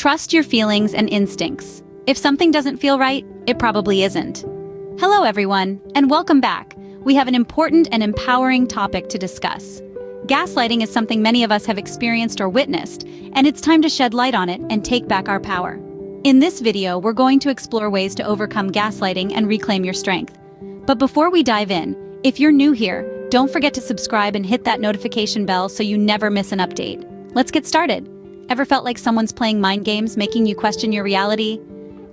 Trust your feelings and instincts. If something doesn't feel right, it probably isn't. Hello everyone, and welcome back. We have an important and empowering topic to discuss. Gaslighting is something many of us have experienced or witnessed, and it's time to shed light on it and take back our power. In this video, we're going to explore ways to overcome gaslighting and reclaim your strength. But before we dive in, if you're new here, don't forget to subscribe and hit that notification bell so you never miss an update. Let's get started. Ever felt like someone's playing mind games, making you question your reality?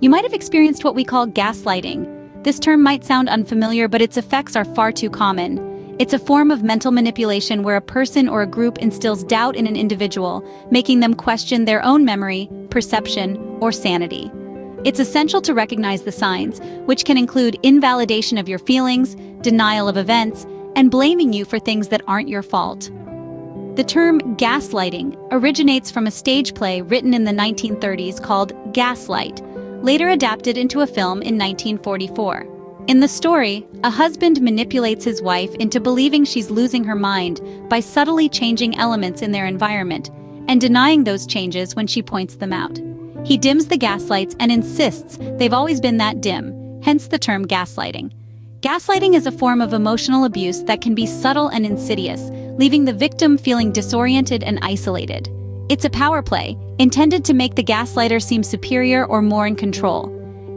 You might have experienced what we call gaslighting. This term might sound unfamiliar, but its effects are far too common. It's a form of mental manipulation where a person or a group instills doubt in an individual, making them question their own memory, perception, or sanity. It's essential to recognize the signs, which can include invalidation of your feelings, denial of events, and blaming you for things that aren't your fault. The term gaslighting originates from a stage play written in the 1930s called Gaslight, later adapted into a film in 1944. In the story, a husband manipulates his wife into believing she's losing her mind by subtly changing elements in their environment and denying those changes when she points them out. He dims the gaslights and insists they've always been that dim, hence the term gaslighting. Gaslighting is a form of emotional abuse that can be subtle and insidious, leaving the victim feeling disoriented and isolated. It's a power play, intended to make the gaslighter seem superior or more in control.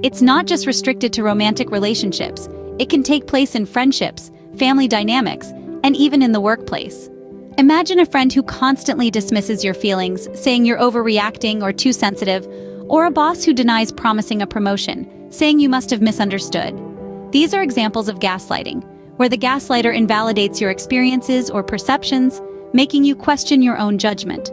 It's not just restricted to romantic relationships. It can take place in friendships, family dynamics, and even in the workplace. Imagine a friend who constantly dismisses your feelings, saying you're overreacting or too sensitive, or a boss who denies promising a promotion, saying you must have misunderstood. These are examples of gaslighting, where the gaslighter invalidates your experiences or perceptions, making you question your own judgment.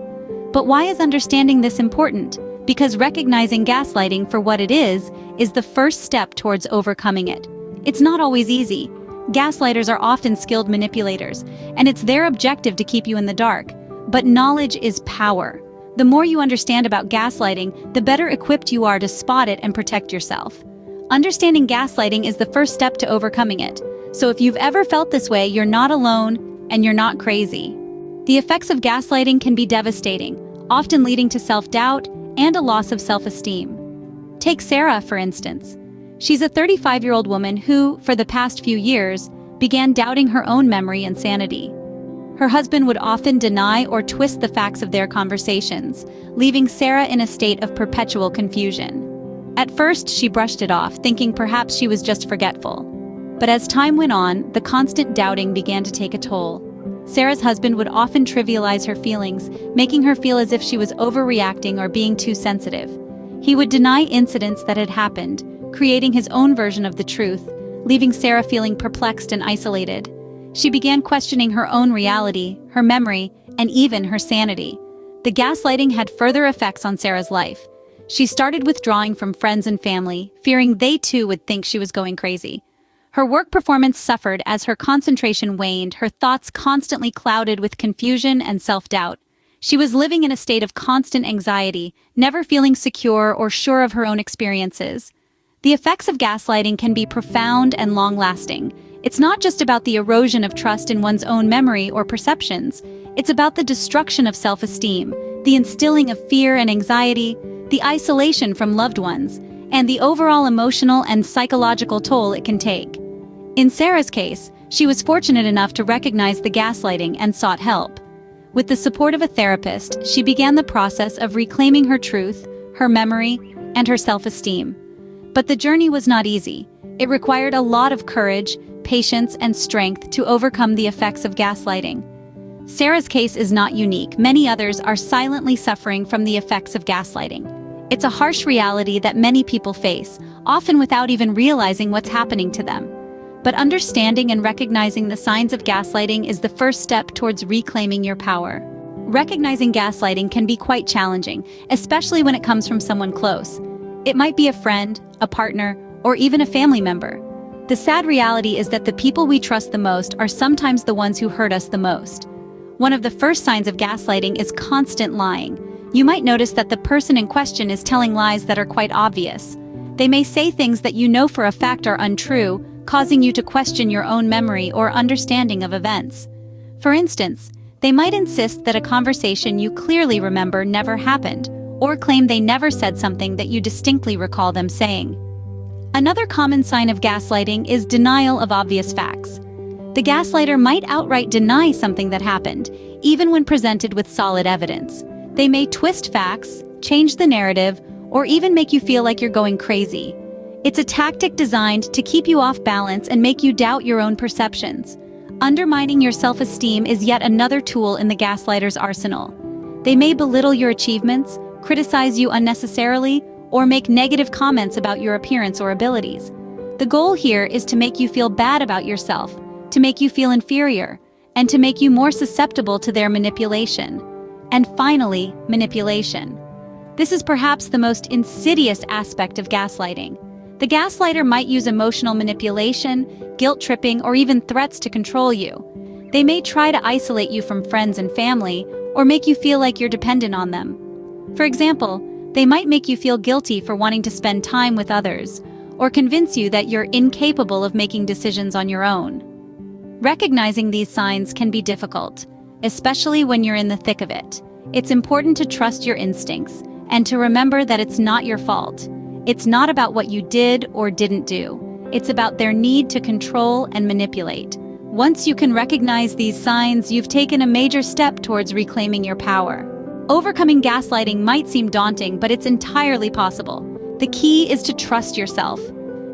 But why is understanding this important? Because recognizing gaslighting for what it is the first step towards overcoming it. It's not always easy. Gaslighters are often skilled manipulators, and it's their objective to keep you in the dark. But knowledge is power. The more you understand about gaslighting, the better equipped you are to spot it and protect yourself. Understanding gaslighting is the first step to overcoming it. So if you've ever felt this way, you're not alone and you're not crazy. The effects of gaslighting can be devastating, often leading to self-doubt and a loss of self-esteem. Take Sarah, for instance. She's a 35-year-old woman who, for the past few years, began doubting her own memory and sanity. Her husband would often deny or twist the facts of their conversations, leaving Sarah in a state of perpetual confusion. At first, she brushed it off, thinking perhaps she was just forgetful. But as time went on, the constant doubting began to take a toll. Sarah's husband would often trivialize her feelings, making her feel as if she was overreacting or being too sensitive. He would deny incidents that had happened, creating his own version of the truth, leaving Sarah feeling perplexed and isolated. She began questioning her own reality, her memory, and even her sanity. The gaslighting had further effects on Sarah's life. She started withdrawing from friends and family, fearing they too would think she was going crazy. Her work performance suffered as her concentration waned, her thoughts constantly clouded with confusion and self-doubt. She was living in a state of constant anxiety, never feeling secure or sure of her own experiences. The effects of gaslighting can be profound and long-lasting. It's not just about the erosion of trust in one's own memory or perceptions. It's about the destruction of self-esteem, the instilling of fear and anxiety, the isolation from loved ones, and the overall emotional and psychological toll it can take. In Sarah's case, she was fortunate enough to recognize the gaslighting and sought help. With the support of a therapist, she began the process of reclaiming her truth, her memory, and her self-esteem. But the journey was not easy. It required a lot of courage, patience, and strength to overcome the effects of gaslighting. Sarah's case is not unique. Many others are silently suffering from the effects of gaslighting. It's a harsh reality that many people face, often without even realizing what's happening to them. But understanding and recognizing the signs of gaslighting is the first step towards reclaiming your power. Recognizing gaslighting can be quite challenging, especially when it comes from someone close. It might be a friend, a partner, or even a family member. The sad reality is that the people we trust the most are sometimes the ones who hurt us the most. One of the first signs of gaslighting is constant lying. You might notice that the person in question is telling lies that are quite obvious. They may say things that you know for a fact are untrue, causing you to question your own memory or understanding of events. For instance, they might insist that a conversation you clearly remember never happened, or claim they never said something that you distinctly recall them saying. Another common sign of gaslighting is denial of obvious facts. The gaslighter might outright deny something that happened, even when presented with solid evidence. They may twist facts, change the narrative, or even make you feel like you're going crazy. It's a tactic designed to keep you off balance and make you doubt your own perceptions. Undermining your self-esteem is yet another tool in the gaslighter's arsenal. They may belittle your achievements, criticize you unnecessarily, or make negative comments about your appearance or abilities. The goal here is to make you feel bad about yourself, to make you feel inferior, and to make you more susceptible to their manipulation. And finally, manipulation. This is perhaps the most insidious aspect of gaslighting. The gaslighter might use emotional manipulation, guilt-tripping, or even threats to control you. They may try to isolate you from friends and family, or make you feel like you're dependent on them. For example, they might make you feel guilty for wanting to spend time with others, or convince you that you're incapable of making decisions on your own. Recognizing these signs can be difficult, especially when you're in the thick of it. It's important to trust your instincts, and to remember that it's not your fault. It's not about what you did or didn't do. It's about their need to control and manipulate. Once you can recognize these signs, you've taken a major step towards reclaiming your power. Overcoming gaslighting might seem daunting, but it's entirely possible. The key is to trust yourself.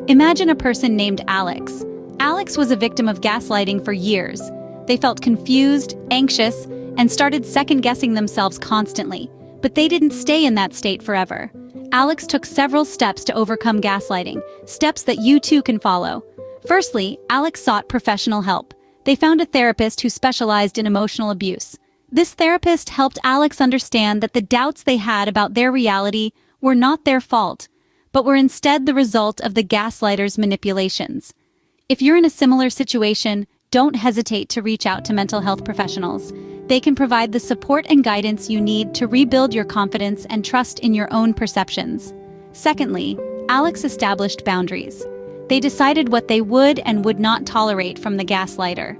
Imagine a person named Alex. Alex was a victim of gaslighting for years. They felt confused, anxious, and started second-guessing themselves constantly. But they didn't stay in that state forever. Alex took several steps to overcome gaslighting, steps that you too can follow. Firstly, Alex sought professional help. They found a therapist who specialized in emotional abuse. This therapist helped Alex understand that the doubts they had about their reality were not their fault, but were instead the result of the gaslighter's manipulations. If you're in a similar situation, don't hesitate to reach out to mental health professionals. They can provide the support and guidance you need to rebuild your confidence and trust in your own perceptions. Secondly, Alex established boundaries. They decided what they would and would not tolerate from the gaslighter.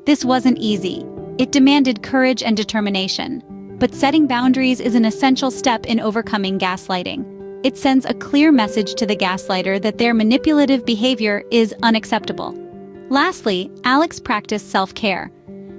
This wasn't easy. It demanded courage and determination. But setting boundaries is an essential step in overcoming gaslighting. It sends a clear message to the gaslighter that their manipulative behavior is unacceptable. Lastly, Alex practiced self-care.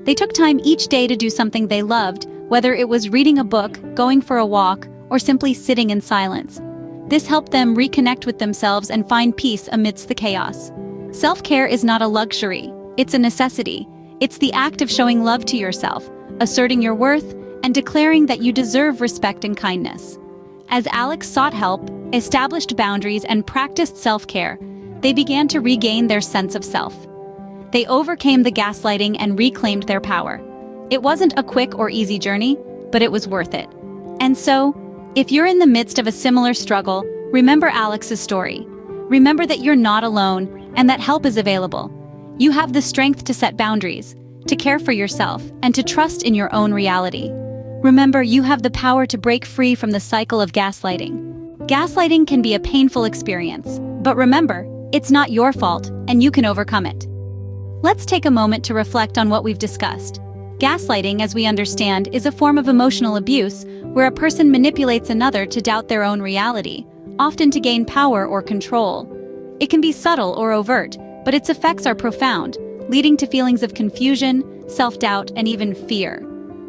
They took time each day to do something they loved, whether it was reading a book, going for a walk, or simply sitting in silence. This helped them reconnect with themselves and find peace amidst the chaos. Self-care is not a luxury, it's a necessity. It's the act of showing love to yourself, asserting your worth, and declaring that you deserve respect and kindness. As Alex sought help, established boundaries, and practiced self-care, they began to regain their sense of self. They overcame the gaslighting and reclaimed their power. It wasn't a quick or easy journey, but it was worth it. And so, if you're in the midst of a similar struggle, remember Alex's story. Remember that you're not alone and that help is available. You have the strength to set boundaries, to care for yourself, and to trust in your own reality. Remember, you have the power to break free from the cycle of gaslighting. Gaslighting can be a painful experience, but remember, it's not your fault, and you can overcome it. Let's take a moment to reflect on what we've discussed. Gaslighting, as we understand, is a form of emotional abuse where a person manipulates another to doubt their own reality, often to gain power or control. It can be subtle or overt, but its effects are profound, leading to feelings of confusion, self-doubt, and even fear.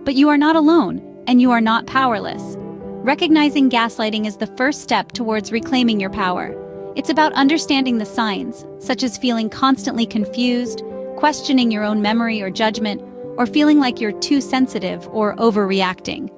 But you are not alone, and you are not powerless. Recognizing gaslighting is the first step towards reclaiming your power. It's about understanding the signs, such as feeling constantly confused, questioning your own memory or judgment, or feeling like you're too sensitive or overreacting.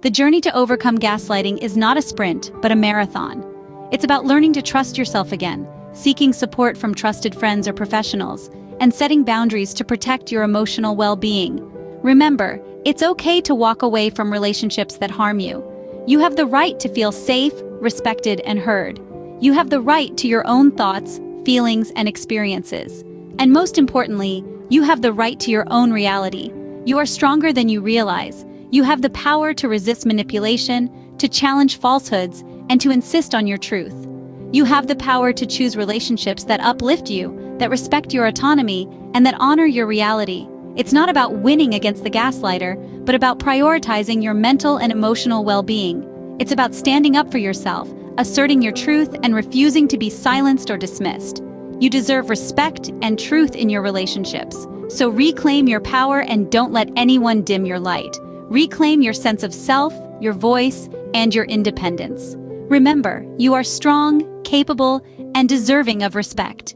The journey to overcome gaslighting is not a sprint, but a marathon. It's about learning to trust yourself again, seeking support from trusted friends or professionals, and setting boundaries to protect your emotional well-being. Remember, it's okay to walk away from relationships that harm you. You have the right to feel safe, respected, and heard. You have the right to your own thoughts, feelings, and experiences. And most importantly, you have the right to your own reality. You are stronger than you realize. You have the power to resist manipulation, to challenge falsehoods, and to insist on your truth. You have the power to choose relationships that uplift you, that respect your autonomy, and that honor your reality. It's not about winning against the gaslighter, but about prioritizing your mental and emotional well-being. It's about standing up for yourself, asserting your truth, and refusing to be silenced or dismissed. You deserve respect and truth in your relationships. So reclaim your power and don't let anyone dim your light. Reclaim your sense of self, your voice, and your independence. Remember, you are strong, capable, and deserving of respect.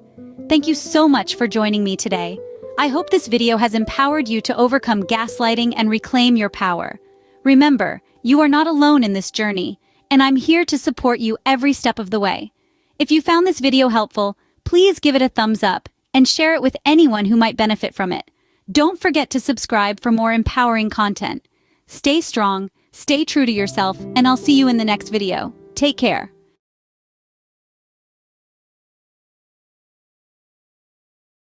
Thank you so much for joining me today. I hope this video has empowered you to overcome gaslighting and reclaim your power. Remember, you are not alone in this journey, and I'm here to support you every step of the way. If you found this video helpful, please give it a thumbs up and share it with anyone who might benefit from it. Don't forget to subscribe for more empowering content. Stay strong, stay true to yourself, and I'll see you in the next video. Take care.